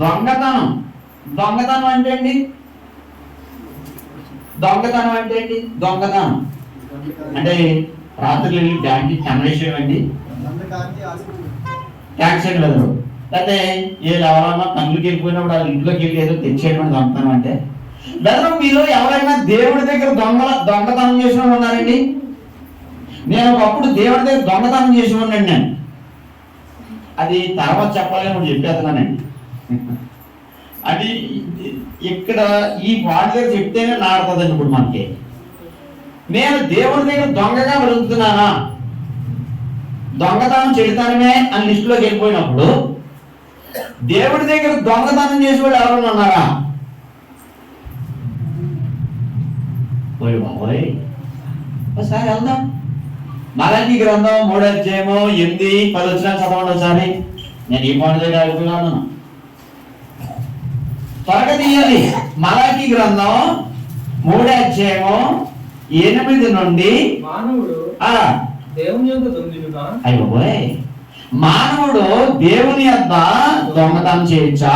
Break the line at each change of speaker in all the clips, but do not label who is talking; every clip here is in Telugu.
దొంగతనం. దొంగతనం అంటే ఏంటి? దొంగతనం అంటే ఏంటి? దొంగతనం అంటే రాత్రి వెళ్ళి బ్యాంక్కి కమిషన్ అండి, ట్యాక్స్ లేదు, లేకపోతే ఎవరైనా పనులకి వెళ్ళిపోయినప్పుడు వాళ్ళ ఇంట్లోకి వెళ్ళి ఏదో తెచ్చేయడం దొంగతనం అంటే. లేదా మీలో ఎవరైనా దేవుడి దగ్గర దొంగతనం చేసిన వాళ్ళు ఉన్నారండి? నేను ఒకప్పుడు దేవుడి దగ్గర దొంగతనం చేసి ఉండండి. నేను అది తర్వాత చెప్పాలని ఇప్పుడు చెప్పేస్తున్నానండి. అది ఇక్కడ ఈ వాడి దగ్గర చెప్తేనే నాడుతుందండి. ఇప్పుడు మనకి నేను దేవుడి దగ్గర దొంగగా వెళుతున్నానా, దొంగతనం చెడుతానమే అని లిస్టులోకి వెళ్ళిపోయినప్పుడు దేవుడి దగ్గర దొంగతనం చేసే వాళ్ళు ఎవరైనా ఉన్నారా? పోయి బాబోయ్, ఒకసారి వెళ్దాం. మలాకి గ్రంథం 3వ అధ్యాయము 8, 10 వచనాలు చదవండి ఒకసారి. నేను ఈ మాట దగ్గర అడుగుతున్నాను, త్వరగా తీయాలి. మలాకి గ్రంథం 3వ అధ్యాయము 8 నుండి.
మానవుడు దేవుని యొద్ద దొంగిలునా?
అయ్యోయ్, మానవుడు దేవుని యొద్ద దొంగతనం చేయొచ్చా?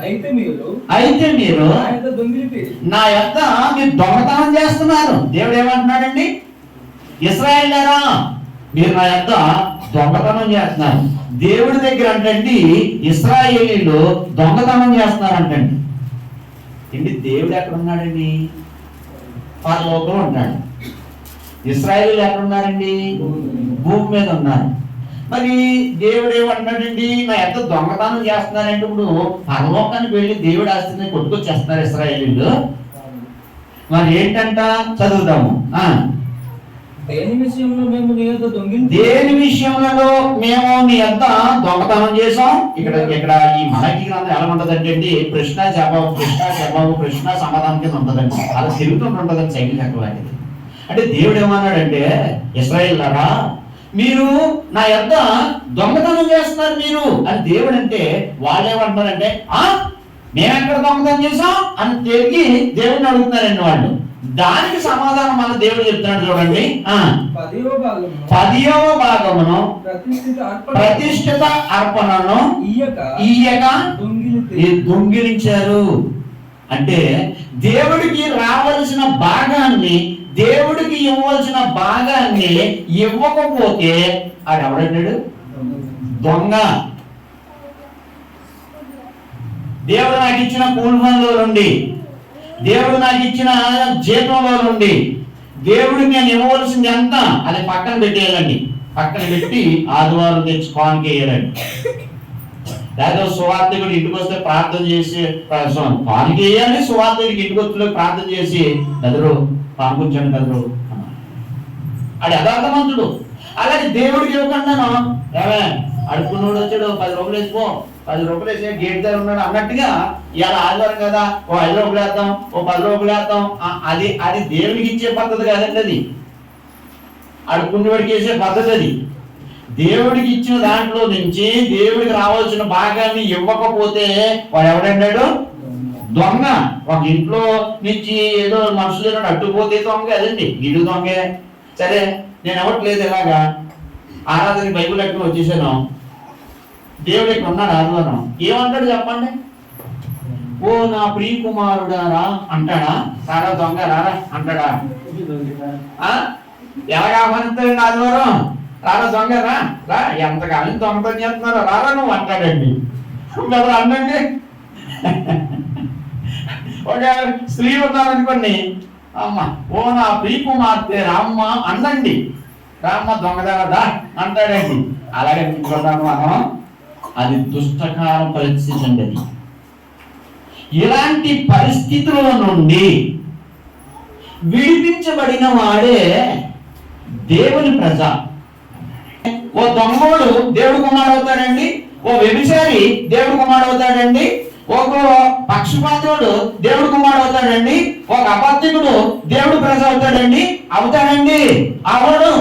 అయితే మీరు నా యొద్ద మీరు దొంగతనం చేస్తున్నారు. దేవుడు ఏమంటున్నాడండి? ఇశ్రాయేలులారా, మీరు నా యొద్ద దొంగతనం చేస్తున్నారు. దేవుడి దగ్గర అంటండి ఇశ్రాయేలీలు దొంగతనం చేస్తున్నారు అంటండి. ఏంటి? దేవుడు ఎక్కడ ఉన్నాడండి? పరలోకంలో ఉంటాడు. ఇశ్రాయేలీలు ఎక్కడ ఉన్నారండి? భూమి మీద ఉన్నారు. మరి దేవుడు ఏమంటున్నాడండి? నా ఎంత దొంగతనం చేస్తున్నారంటే ఇప్పుడు పరలోకానికి వెళ్ళి దేవుడు ఆస్తిని కొట్టుకొచ్చేస్తున్నారు ఇశ్రాయేలీలు. మరి ఏంటంట? చదువుదాము.
దేని విషయంలో మేము నీ యొద్ద
దొంగతనం చేసాం. ఇక్కడ ఈ మలాకి గ్రంథం ఎలా ఉంటదంటే అండి, ప్రశ్న జవాబు ప్రశ్న సమాధానం కింద ఉంటదండి. అలా తిరుగుతుంటుంటదండి సైకిల్ చక్రం లాంటిది. అంటే దేవుడు ఏమన్నాడంటే, ఇశ్రాయేలులారా, మీరు నా యొద్ద దొంగతనం చేస్తున్నారు మీరు అని దేవుడు అంటే, వాళ్ళు ఏమంటున్నారంటే మేమెక్కడ దొంగతనం చేసాం అని తిరిగి దేవుడిని అడుగుతున్నారండి వాళ్ళు. దానికి సమాధానం మన దేవుడు చెప్తున్నాడు చూడండి. 10వ భాగమును ప్రతిష్ఠిత అర్పణను ఇయ్యక దొంగిలించారు. అంటే దేవుడికి రావలసిన భాగాన్ని, దేవుడికి ఇవ్వవలసిన భాగాన్ని ఇవ్వకపోతే అది ఎవడన్నాడు? దొంగ. దేవుడు నాకు ఇచ్చిన కూలిపనులో నుండి, దేవుడు నాకు ఇచ్చిన జీతంలో నుండి దేవుడికి నేను ఇవ్వవలసింది ఎంత అది పక్కన పెట్టేయాలండి. పక్కన పెట్టి ఆదివారం తెచ్చి కానుక వేయాలండి. లేదా సువార్తికుడు ఇంటికి వస్తే ప్రార్థన చేసి కానుక వేయాలి. సువార్తికుడికి ఇంటికి వచ్చి ప్రార్థన చేసి కదరు పాల్గొంచండి కదరు అది యథార్థవంతుడు. అలాగే దేవుడికి ఇవ్వకుండాను ఏమే అడుక్కున్నాడు వచ్చాడు 10 రూపాయలు వేసిపో, 10 రూపాయలు వేసే గేట్ దగ్గర ఉన్నాడు అన్నట్టుగా ఇలా ఆదివారం కదా ఓ 5 రూపాయలు వేద్దాం, ఓ 10 రూపాయలు వేద్దాం. అది దేవుడికి ఇచ్చే పద్ధతి కాదండి. అది అడుక్కునేవాడికి వేసే పద్ధతి. అది దేవుడికి ఇచ్చిన దాంట్లో నుంచి దేవుడికి రావాల్సిన భాగాన్ని ఇవ్వకపోతే వాడు ఎవడన్నాడు? దొంగ. ఒక ఇంట్లో నుంచి ఏదో మనుషులు అడ్డుపోతే దొంగ అదండి, ఇల్లు దొంగే. సరే, నేను ఇవ్వట్లేదు, ఇలాగా ఆరాధన బైబిల్ అట్టుకుని వచ్చేసాను. దేవుడు ఇక్కడ ఉన్నాడు ఆదివారం. ఏమంటాడు చెప్పండి? ఓ నా ప్రియ కుమారుడారా అంటాడా? రారా దొంగ రారా అంటాడా? ఎలాగ ఆహ్వానిస్తాడండి ఆదివారం? రారా దొంగ రా, ఎంతకాలం దొంగతనం చేస్తున్నారో రారా నువ్వు అంటాడండి. ఎవరు అన్నండి? ఒక స్త్రీ ఉన్నారనుకోండి, అమ్మ ఓ నా ప్రియ కుమార్తె రామ్మ అందండి, రామ్మ దొంగదారా అంటాడండి. అలాగే మనం అది దుష్టకాల పరిస్థితి అండి. అది ఇలాంటి పరిస్థితుల నుండి విడిపించబడిన వాడే దేవుని ప్రజ. ఓ దొంగోడు దేవుడు కుమారుడవుతాడండి, ఓ వ్యభిచారి దేవుడు కుమారుడవుతాడండి, ఒక పక్షపాతుడు దేవుడు కుమారుడవుతాడండి, ఒక అబద్ధికుడు దేవుడు ప్రజ అవుతాడండి. అవడు